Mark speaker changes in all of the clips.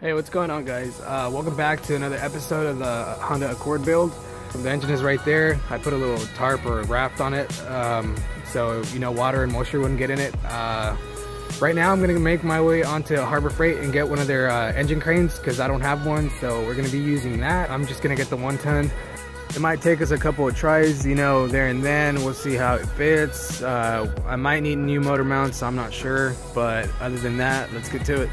Speaker 1: Hey, what's going on, guys? Welcome back to another episode of the Honda Accord build. The engine is right there. I put a little tarp or a raft on it so water and moisture wouldn't get in it. Right now I'm gonna make my way onto Harbor Freight and get one of their engine cranes because I don't have one, so we're gonna be using that. I'm just gonna get the 1 ton. It might take us a couple of tries, there and then. We'll see how it fits. I might need new motor mounts, I'm not sure, but other than that, let's get to it.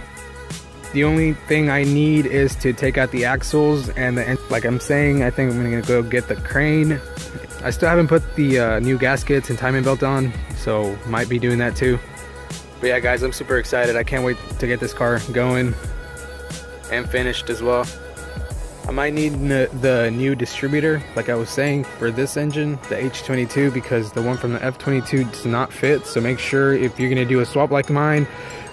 Speaker 1: The only thing I need is to take out the axles and like I'm saying, I think I'm gonna go get the crane. I still haven't put the new gaskets and timing belt on, so might be doing that too. But yeah, guys, I'm super excited. I can't wait to get this car going and finished as well. I might need the new distributor, like I was saying, for this engine, the H22, because the one from the F22 does not fit. So make sure if you're gonna do a swap like mine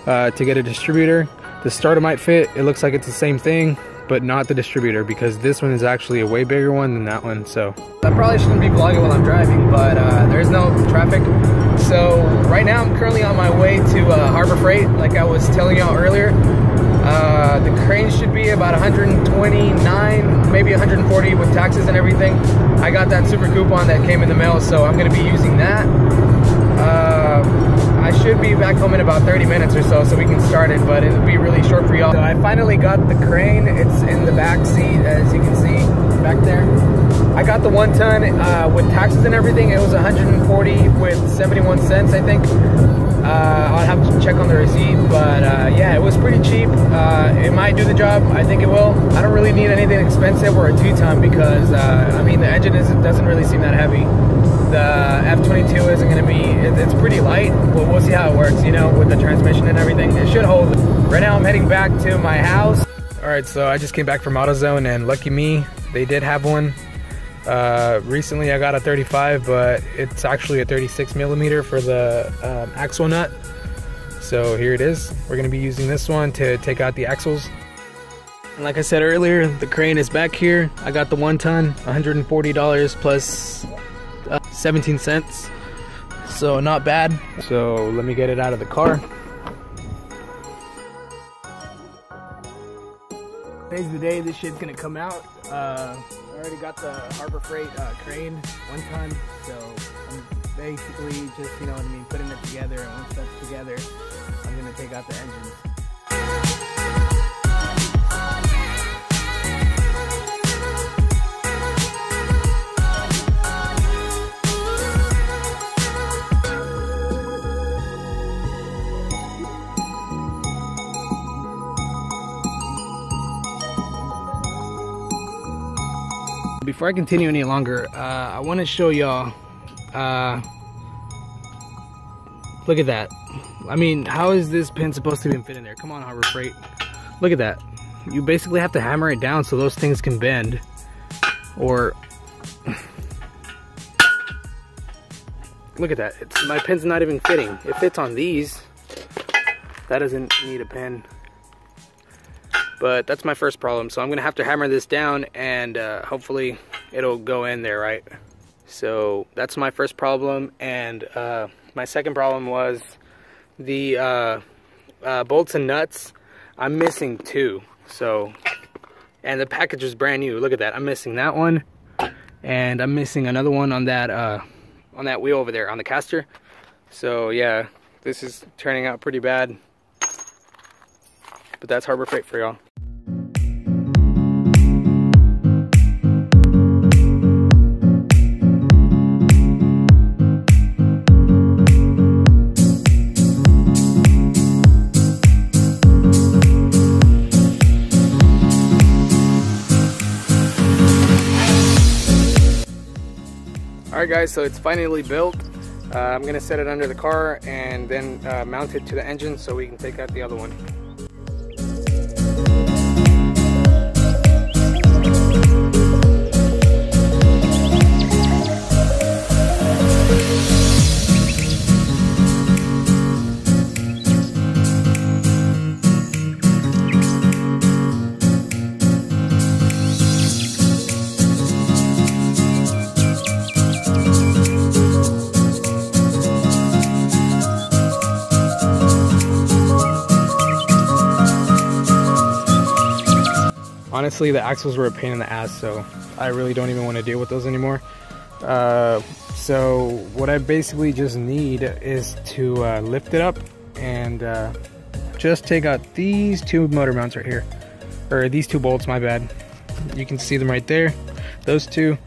Speaker 1: to get a distributor. The starter might fit. It looks like it's the same thing, but not the distributor, because this one is actually a way bigger one than that one. So I probably shouldn't be vlogging while I'm driving, but there's no traffic. So right now I'm currently on my way to Harbor Freight, like I was telling y'all earlier. The crane should be about 129, maybe 140 with taxes and everything. I got that super coupon that came in the mail, so I'm gonna be using that. I should be back home in about 30 minutes or so we can start it, but it'll be really short for y'all. So I finally got the crane. It's in the back seat, as you can see back there. I got the 1 ton with taxes and everything. It was 140 with 71 cents, I think. I'll have to check on the receipt, but yeah, it was pretty cheap. It might do the job. I think it will. I don't really need anything expensive or a 2 ton because I mean, the engine doesn't really seem that heavy. The F22 isn't going to be, it's pretty light, but we'll see how it works, with the transmission and everything. It should hold. Right now I'm heading back to my house. Alright, so I just came back from AutoZone, and lucky me, they did have one. Recently I got a 35, but it's actually a 36 millimeter for the axle nut. So here it is. We're going to be using this one to take out the axles. And like I said earlier, the crane is back here. I got the 1 ton, $140 plus 17 cents, so not bad. So let me get it out of the car. Today's the day this shit's gonna come out. I already got the Harbor Freight crane 1 ton, so I'm basically just, putting it together, and once that's together, I'm gonna take out the engines. Before I continue any longer, I want to show y'all, look at that. I mean, how is this pin supposed to even fit in there? Come on, Harbor Freight. Look at that. You basically have to hammer it down so those things can bend. Or, look at that. My pin's not even fitting. It fits on these. That doesn't need a pin. But that's my first problem, so I'm gonna have to hammer this down, and hopefully it'll go in there right. So that's my first problem, and my second problem was the bolts and nuts. I'm missing 2. So, and the package is brand new. Look at that. I'm missing that one, and I'm missing another one on that wheel over there on the caster. So yeah, this is turning out pretty bad. But that's Harbor Freight for y'all. Alright guys, so it's finally built. I'm gonna set it under the car and then mount it to the engine so we can take out the other one. Honestly, the axles were a pain in the ass, so I really don't even want to deal with those anymore. So what I basically just need is to lift it up and just take out these two motor mounts right here, or these two bolts, my bad. You can see them right there, those two,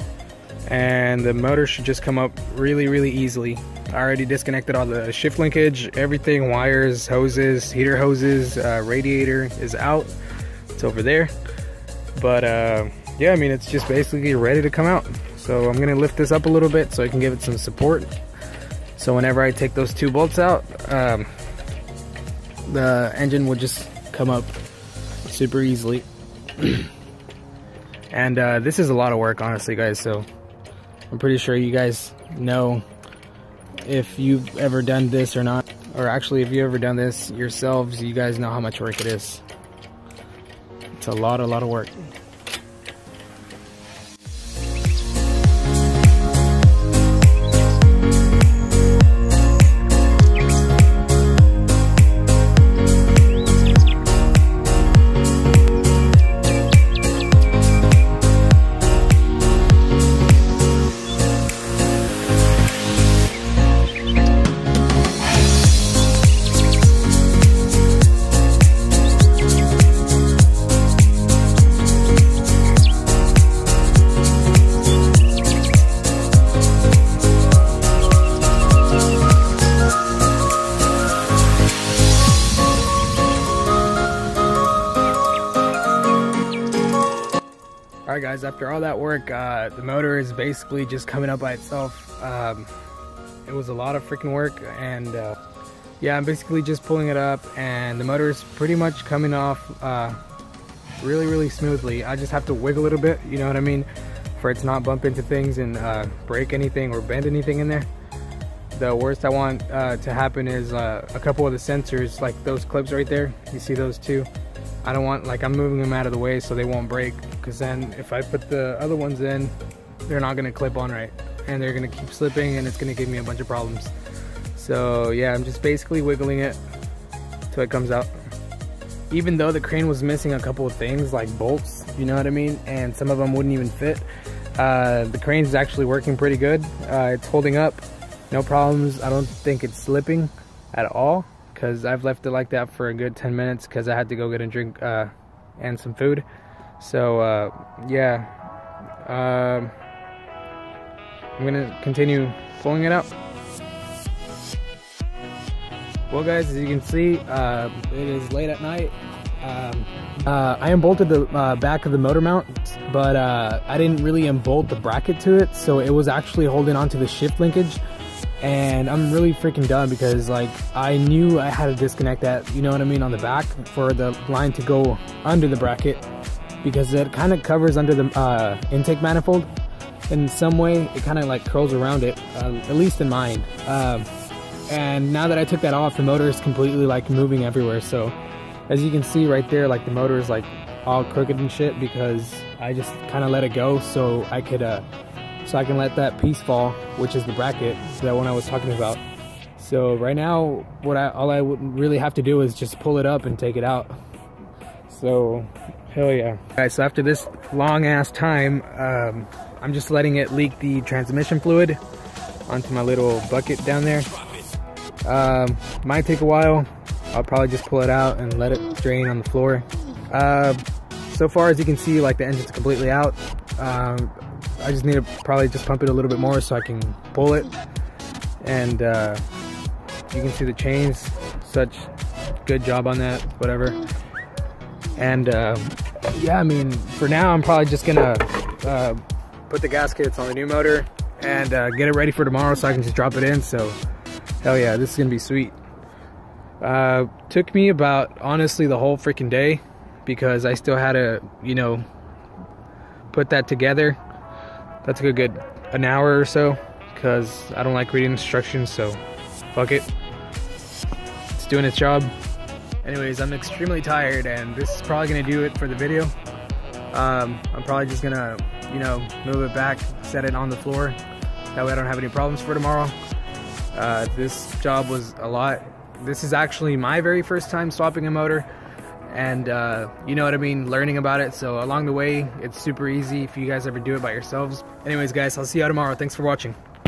Speaker 1: and the motor should just come up really easily. I already disconnected all the shift linkage, everything, wires, hoses, heater hoses, radiator is out, it's over there. But yeah, I mean, it's just basically ready to come out. So I'm gonna lift this up a little bit so I can give it some support. So whenever I take those two bolts out, the engine will just come up super easily. And this is a lot of work, honestly, guys. So I'm pretty sure you guys know if you've ever done this or not, or actually if you've ever done this yourselves, you guys know how much work it is. It's a lot of work. Alright guys, after all that work, the motor is basically just coming up by itself. It was a lot of freaking work, and yeah, I'm basically just pulling it up, and the motor is pretty much coming off really smoothly. I just have to wiggle a little bit, you know what I mean, for it to not bump into things and break anything or bend anything in there. The worst I want to happen is a couple of the sensors, like those clips right there, you see those two? I don't want, like, I'm moving them out of the way so they won't break, because then if I put the other ones in, they're not gonna clip on right, and they're gonna keep slipping, and it's gonna give me a bunch of problems. So yeah, I'm just basically wiggling it till it comes out. Even though the crane was missing a couple of things like bolts, you know what I mean, and some of them wouldn't even fit, the crane's actually working pretty good. It's holding up, no problems. I don't think it's slipping at all, because I've left it like that for a good 10 minutes because I had to go get a drink and some food. So yeah, I'm gonna continue pulling it out. Well guys, as you can see, it is late at night. I unbolted the back of the motor mount, but I didn't really unbolt the bracket to it, so it was actually holding onto the shift linkage. And I'm really freaking dumb because, like, I knew I had to disconnect that, you know what I mean, on the back for the line to go under the bracket, because it kind of covers under the intake manifold in some way. It kind of like curls around it, at least in mine. And now that I took that off, the motor is completely like moving everywhere. So as you can see right there, like the motor is like all crooked and shit because I just kind of let it go so I could so I can let that piece fall, which is the bracket, that one I was talking about. So right now, all I would really have to do is just pull it up and take it out. So, hell yeah. Alright, so after this long ass time, I'm just letting it leak the transmission fluid onto my little bucket down there. Might take a while. I'll probably just pull it out and let it drain on the floor. So far, as you can see, like, the engine's completely out. I just need to probably just pump it a little bit more so I can pull it. And you can see the chains, such good job on that, whatever. And yeah, I mean, for now I'm probably just gonna put the gaskets on the new motor and get it ready for tomorrow so I can just drop it in. So hell yeah, this is gonna be sweet. Took me about, honestly, the whole freaking day because I still had to, you know, put that together. That took a good an hour or so because I don't like reading instructions, so fuck it. It's doing its job. Anyways, I'm extremely tired and this is probably gonna do it for the video. I'm probably just gonna, you know, move it back, set it on the floor. That way I don't have any problems for tomorrow. This job was a lot. This is actually my very first time swapping a motor, and you know what I mean, learning about it. So along the way, it's super easy if you guys ever do it by yourselves. Anyways guys, I'll see you tomorrow. Thanks for watching.